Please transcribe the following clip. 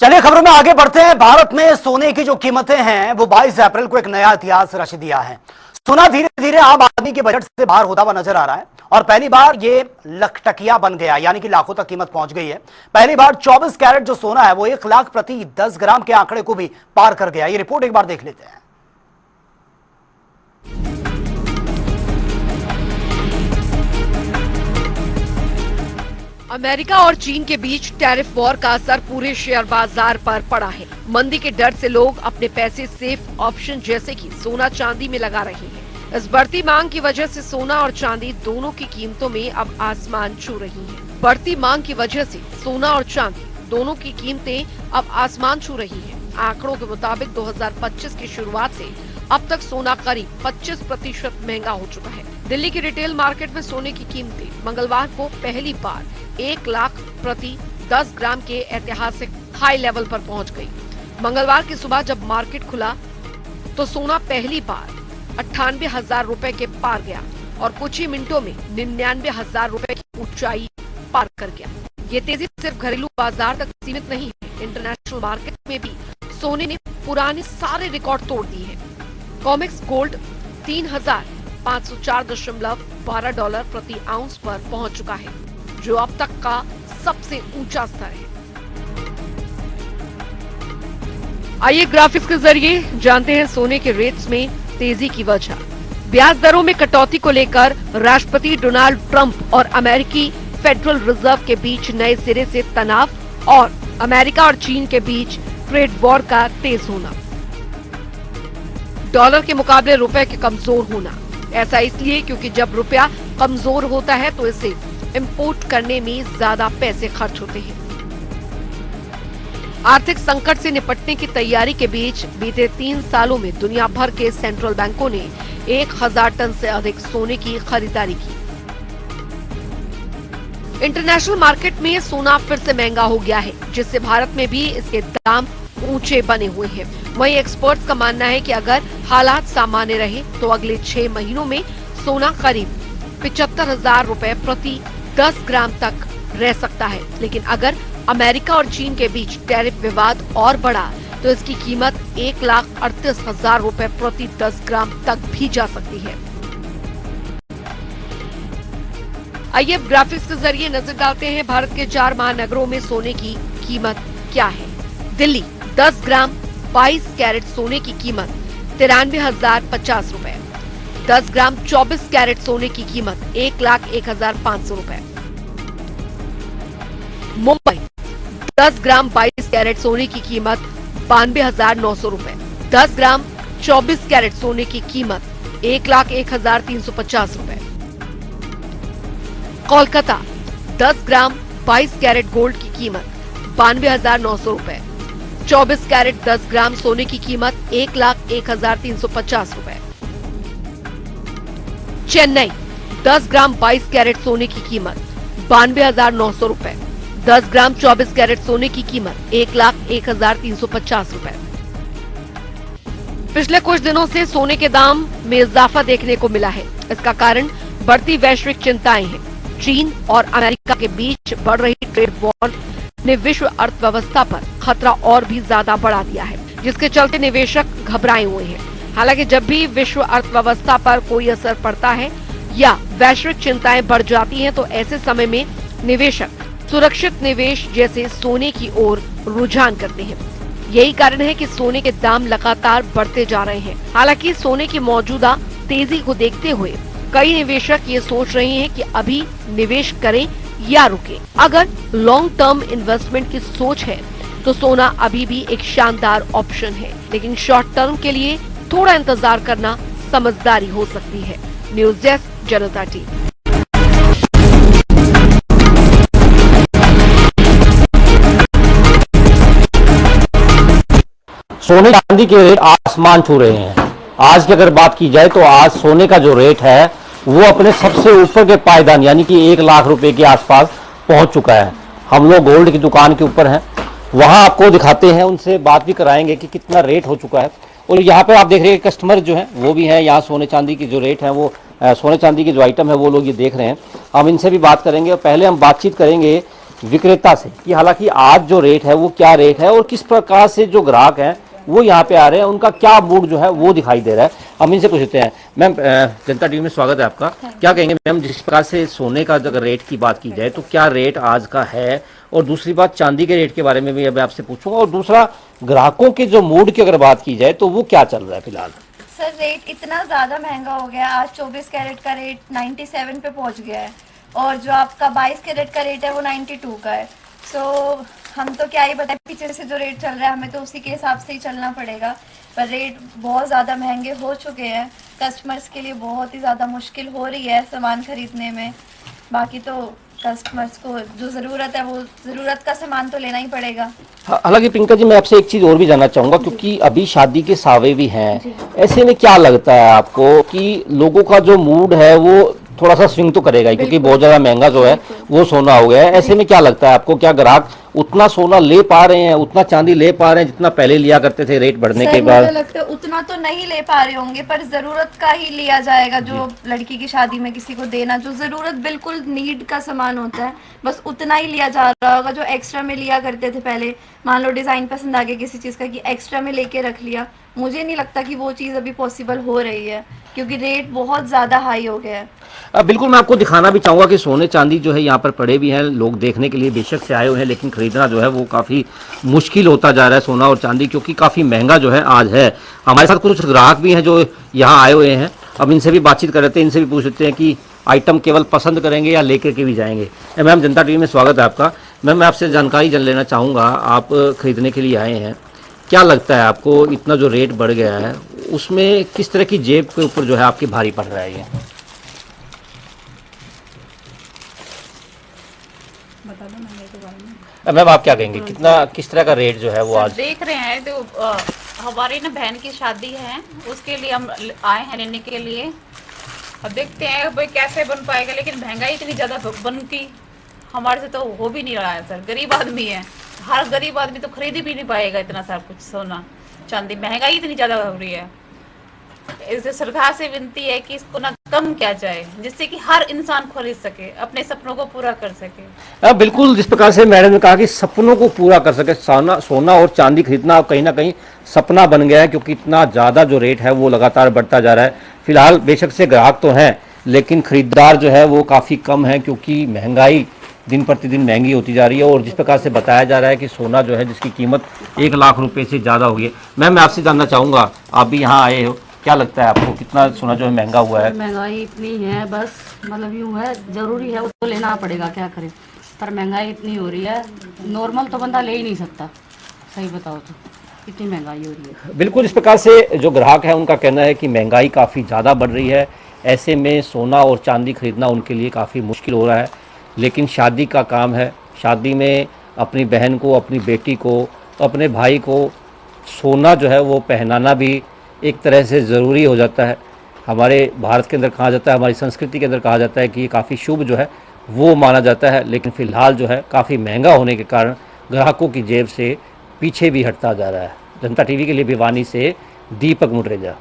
चलिए खबरों में आगे बढ़ते हैं। भारत में सोने की जो कीमतें हैं वो 22 अप्रैल को एक नया इतिहास रच दिया है। सोना धीरे धीरे आम आदमी के बजट से बाहर होता हुआ नजर आ रहा है और पहली बार ये लखटकिया बन गया, यानी कि लाखों तक कीमत पहुंच गई है। पहली बार 24 कैरेट जो सोना है वो 1 लाख प्रति 10 ग्राम के आंकड़े को भी पार कर गया। ये रिपोर्ट एक बार देख लेते हैं। अमेरिका और चीन के बीच टैरिफ वॉर का असर पूरे शेयर बाजार पर पड़ा है। मंदी के डर से लोग अपने पैसे सेफ ऑप्शन जैसे कि सोना चांदी में लगा रहे हैं। इस बढ़ती मांग की वजह से सोना और चांदी दोनों की कीमतों में अब आसमान छू रही है। बढ़ती मांग की वजह से सोना और चांदी दोनों की कीमतें अब आसमान छू रही है। आंकड़ों के मुताबिक 2025 की शुरुआत से अब तक सोना करीब 25% महंगा हो चुका है। दिल्ली की रिटेल मार्केट में सोने की कीमतें मंगलवार को पहली बार 1 लाख प्रति 10 ग्राम के ऐतिहासिक हाई लेवल पर पहुंच गई। मंगलवार की सुबह जब मार्केट खुला तो सोना पहली बार 98,000 रुपए के पार गया और कुछ ही मिनटों में 99,000 रुपए की ऊंचाई पार कर गया। ये तेजी सिर्फ घरेलू बाजार तक सीमित नहीं है, इंटरनेशनल मार्केट में भी सोने ने पुराने सारे रिकॉर्ड तोड़ दिए हैं। कॉमेक्स गोल्ड 3,504.12 डॉलर प्रति आउंस पर पहुंच चुका है, जो अब तक का सबसे ऊंचा स्तर है। आइए ग्राफिक्स के जरिए जानते हैं सोने के रेट्स में तेजी की वजह। ब्याज दरों में कटौती को लेकर राष्ट्रपति डोनाल्ड ट्रंप और अमेरिकी फेडरल रिजर्व के बीच नए सिरे से तनाव और अमेरिका और चीन के बीच ट्रेड वॉर का तेज होना। डॉलर के मुकाबले रुपए के कमजोर होना। ऐसा इसलिए क्योंकि जब रुपया कमजोर होता है तो इसे इंपोर्ट करने में ज्यादा पैसे खर्च होते हैं। आर्थिक संकट से निपटने की तैयारी के बीच बीते 3 सालों में दुनिया भर के सेंट्रल बैंकों ने 1,000 टन से अधिक सोने की खरीदारी की। इंटरनेशनल मार्केट में सोना फिर से महंगा हो गया है, जिससे भारत में भी इसके दाम ऊंचे बने हुए हैं। वहीं एक्सपर्ट्स का मानना है कि अगर हालात सामान्य रहे तो अगले 6 महीनों में सोना करीब 75,000 रुपए प्रति 10 ग्राम तक रह सकता है। लेकिन अगर अमेरिका और चीन के बीच टैरिफ विवाद और बढ़ा तो इसकी कीमत 1,38,000 रुपए प्रति 10 ग्राम तक भी जा सकती है। आइए ग्राफिक्स के जरिए नजर डालते हैं भारत के 4 महानगरों में सोने की कीमत क्या है। दिल्ली 10 ग्राम 22 कैरेट सोने की कीमत 93,050 रुपए। 10 ग्राम 24 कैरेट सोने की कीमत 1,01,500 रुपए। मुंबई 10 ग्राम 22 कैरेट सोने की कीमत 92,900 रुपए। 10 ग्राम 24 कैरेट सोने की कीमत 1,01,350 रुपए। कोलकाता 10 ग्राम 22 कैरेट गोल्ड की कीमत 92,900 रुपए। 24 कैरेट 10 ग्राम सोने की कीमत 1,01,350 रुपए। चेन्नई 10 ग्राम 22 कैरेट सोने की कीमत 92,900 रुपए। 10 ग्राम 24 कैरेट सोने की कीमत 1,01,350 रुपए। पिछले कुछ दिनों से सोने के दाम में इजाफा देखने को मिला है। इसका कारण बढ़ती वैश्विक चिंताएं हैं। चीन और अमेरिका के बीच बढ़ रही ट्रेड वॉर ने विश्व अर्थव्यवस्था पर खतरा और भी ज्यादा बढ़ा दिया है, जिसके चलते निवेशक घबराए हुए हैं। हालांकि जब भी विश्व अर्थव्यवस्था पर कोई असर पड़ता है या वैश्विक चिंताएं बढ़ जाती हैं, तो ऐसे समय में निवेशक सुरक्षित निवेश जैसे सोने की ओर रुझान करते हैं। यही कारण है कि सोने के दाम लगातार बढ़ते जा रहे हैं। हालांकि सोने की मौजूदा तेजी को देखते हुए कई निवेशक ये सोच रहे हैं कि अभी निवेश करें या रुकें। अगर लॉन्ग टर्म इन्वेस्टमेंट की सोच है तो सोना अभी भी एक शानदार ऑप्शन है, लेकिन शॉर्ट टर्म के लिए थोड़ा इंतजार करना समझदारी हो सकती है। न्यूज डेस्क, जनता टीवी। सोने चांदी के रेट आसमान छू रहे हैं। आज की अगर बात की जाए तो आज सोने का जो रेट है वो अपने सबसे ऊपर के पायदान यानी कि 1 लाख रुपए के आसपास पहुंच चुका है। हम लोग गोल्ड की दुकान के ऊपर हैं, वहां आपको दिखाते हैं, उनसे बात भी कराएंगे कि कितना रेट हो चुका है। और यहाँ पे आप देख रहे हैं कस्टमर जो हैं वो भी हैं, यहाँ सोने चांदी की जो रेट है वो सोने चांदी की जो आइटम है वो लोग ये देख रहे हैं। हम इनसे भी बात करेंगे और पहले हम बातचीत करेंगे विक्रेता से कि हालांकि आज जो रेट है वो क्या रेट है और किस प्रकार से जो ग्राहक हैं वो यहाँ पे आ रहे हैं, उनका क्या मूड जो है वो दिखाई दे रहा है। हम इनसे पूछते हैं। मैम, जनता टीवी में स्वागत है आपका। क्या कहेंगे मैम, जिस प्रकार से सोने का अगर रेट की बात की जाए तो क्या रेट आज का है, और दूसरी बात चांदी के रेट के बारे में भी अब आपसे पूछूंगा, और दूसरा ग्राहकों के जो मूड की अगर बात की जाए तो वो क्या चल रहा है फिलहाल? सर रेट इतना ज़्यादा महंगा हो गया, आज 24 कैरेट का रेट 97 पे पहुंच गया है और जो आपका 22 कैरेट का रेट है वो 92 का है। सो हम तो क्या ही बताएं, पीछे से जो रेट चल रहा है हमें तो उसी के हिसाब से ही चलना पड़ेगा, पर रेट बहुत ज़्यादा महंगे हो चुके हैं। कस्टमर्स के लिए बहुत ही ज़्यादा मुश्किल हो रही है सामान खरीदने में। बाकी तो कस्टमर्स को जो ज़रूरत है वो ज़रूरत का सामान तो लेना ही पड़ेगा। हालांकि प्रियंका जी, मैं आपसे एक चीज और भी जानना चाहूंगा, क्योंकि अभी शादी के सावे भी हैं, ऐसे में क्या लगता है आपको कि लोगों का जो मूड है वो थोड़ा सा स्विंग तो करेगा ही, क्योंकि बहुत ज्यादा महंगा जो है वो सोना हो गया है। ऐसे में क्या लगता है आपको, क्या ग्राहक उतना सोना ले पा रहे हैं, उतना चांदी ले पा रहे हैं जितना पहले लिया करते थे रेट बढ़ने के बाद? मुझे लगता है उतना तो नहीं ले पा रहे होंगे, पर जरूरत का ही लिया जाएगा। जो लड़की की शादी में किसी को देना, जो जरूरत बिल्कुल नीड का सामान होता है, बस उतना ही लिया जा रहा होगा। जो एक्स्ट्रा में लिया करते थे पहले, मान लो डिजाइन पसंद आ गया किसी चीज का कि एक्स्ट्रा में लेके रख लिया, मुझे नहीं लगता कि वो चीज अभी पॉसिबल हो रही है, क्योंकि रेट बहुत ज्यादा हाई हो गया है। बिल्कुल, मैं आपको दिखाना भी चाहूंगा कि सोने चांदी जो है यहाँ पर पड़े भी हैं, लोग देखने के लिए बेशक से आए हुए हैं, लेकिन खरीदना जो है वो काफ़ी मुश्किल होता जा रहा है सोना और चांदी, क्योंकि काफ़ी महंगा जो है आज है। हमारे साथ कुछ ग्राहक भी हैं जो यहाँ आए हुए हैं, अब इनसे भी बातचीत कर रहे थे, इनसे भी पूछ लेते हैं कि आइटम केवल पसंद करेंगे या लेकर के भी जाएंगे। मैम, जनता टीवी में स्वागत है आपका। मैम, मैं आपसे जानकारी जान लेना चाहूँगा, आप खरीदने के लिए आए हैं, क्या लगता है आपको इतना जो रेट बढ़ गया है उसमें किस तरह की जेब के ऊपर जो है आपकी भारी पड़ रहा है ये? मैम, आप क्या कहेंगे, कितना किस तरह का रेट जो है वो आज देख रहे हैं? तो हमारी ना बहन की शादी है, उसके लिए हम आए हैं लेने के लिए। अब देखते हैं भाई कैसे बन पाएगा, लेकिन महंगाई इतनी ज्यादा बनती हमारे से तो हो भी नहीं रहा है सर। गरीब आदमी है, हर गरीब आदमी तो खरीद भी नहीं पाएगा इतना सारा कुछ सोना चांदी। महंगाई इतनी ज्यादा हो रही है, इससे सरकार से विनती है कि इसको ना कम किया जाए, जिससे कि हर इंसान खरीद सके, अपने सपनों को पूरा कर सके। बिल्कुल, जिस प्रकार से मैडम ने कहा कि सपनों को पूरा कर सके, सोना और चांदी खरीदना कहीं ना कहीं सपना बन गया है, क्योंकि इतना ज़्यादा जो रेट है वो लगातार बढ़ता जा रहा है। फिलहाल बेशक से ग्राहक तो हैं, लेकिन खरीदार जो है वो काफ़ी कम है, क्योंकि महंगाई दिन प्रतिदिन महंगी होती जा रही है। और जिस प्रकार से बताया जा रहा है कि सोना जो है जिसकी कीमत 1 लाख रुपए से ज़्यादा हो गई है। मैम, मैं आपसे जानना चाहूँगा, आप भी यहाँ आए हो, क्या लगता है आपको कितना सोना जो है महंगा हुआ है? महंगाई इतनी है, बस मतलब यूँ है, जरूरी है उसको लेना पड़ेगा, क्या करें, पर महंगाई इतनी हो रही है, नॉर्मल तो बंदा ले ही नहीं सकता, सही बताओ तो इतनी महंगाई हो रही है। बिल्कुल, इस प्रकार से जो ग्राहक है उनका कहना है कि महंगाई काफ़ी ज़्यादा बढ़ रही है, ऐसे में सोना और चांदी खरीदना उनके लिए काफ़ी मुश्किल हो रहा है। लेकिन शादी का काम है, शादी में अपनी बहन को, अपनी बेटी को, अपने भाई को सोना जो है वो पहनाना भी एक तरह से ज़रूरी हो जाता है। हमारे भारत के अंदर कहा जाता है, हमारी संस्कृति के अंदर कहा जाता है कि ये काफ़ी शुभ जो है वो माना जाता है, लेकिन फ़िलहाल जो है काफ़ी महंगा होने के कारण ग्राहकों की जेब से पीछे भी हटता जा रहा है। जनता टीवी के लिए भिवानी से दीपक मुटरेजा।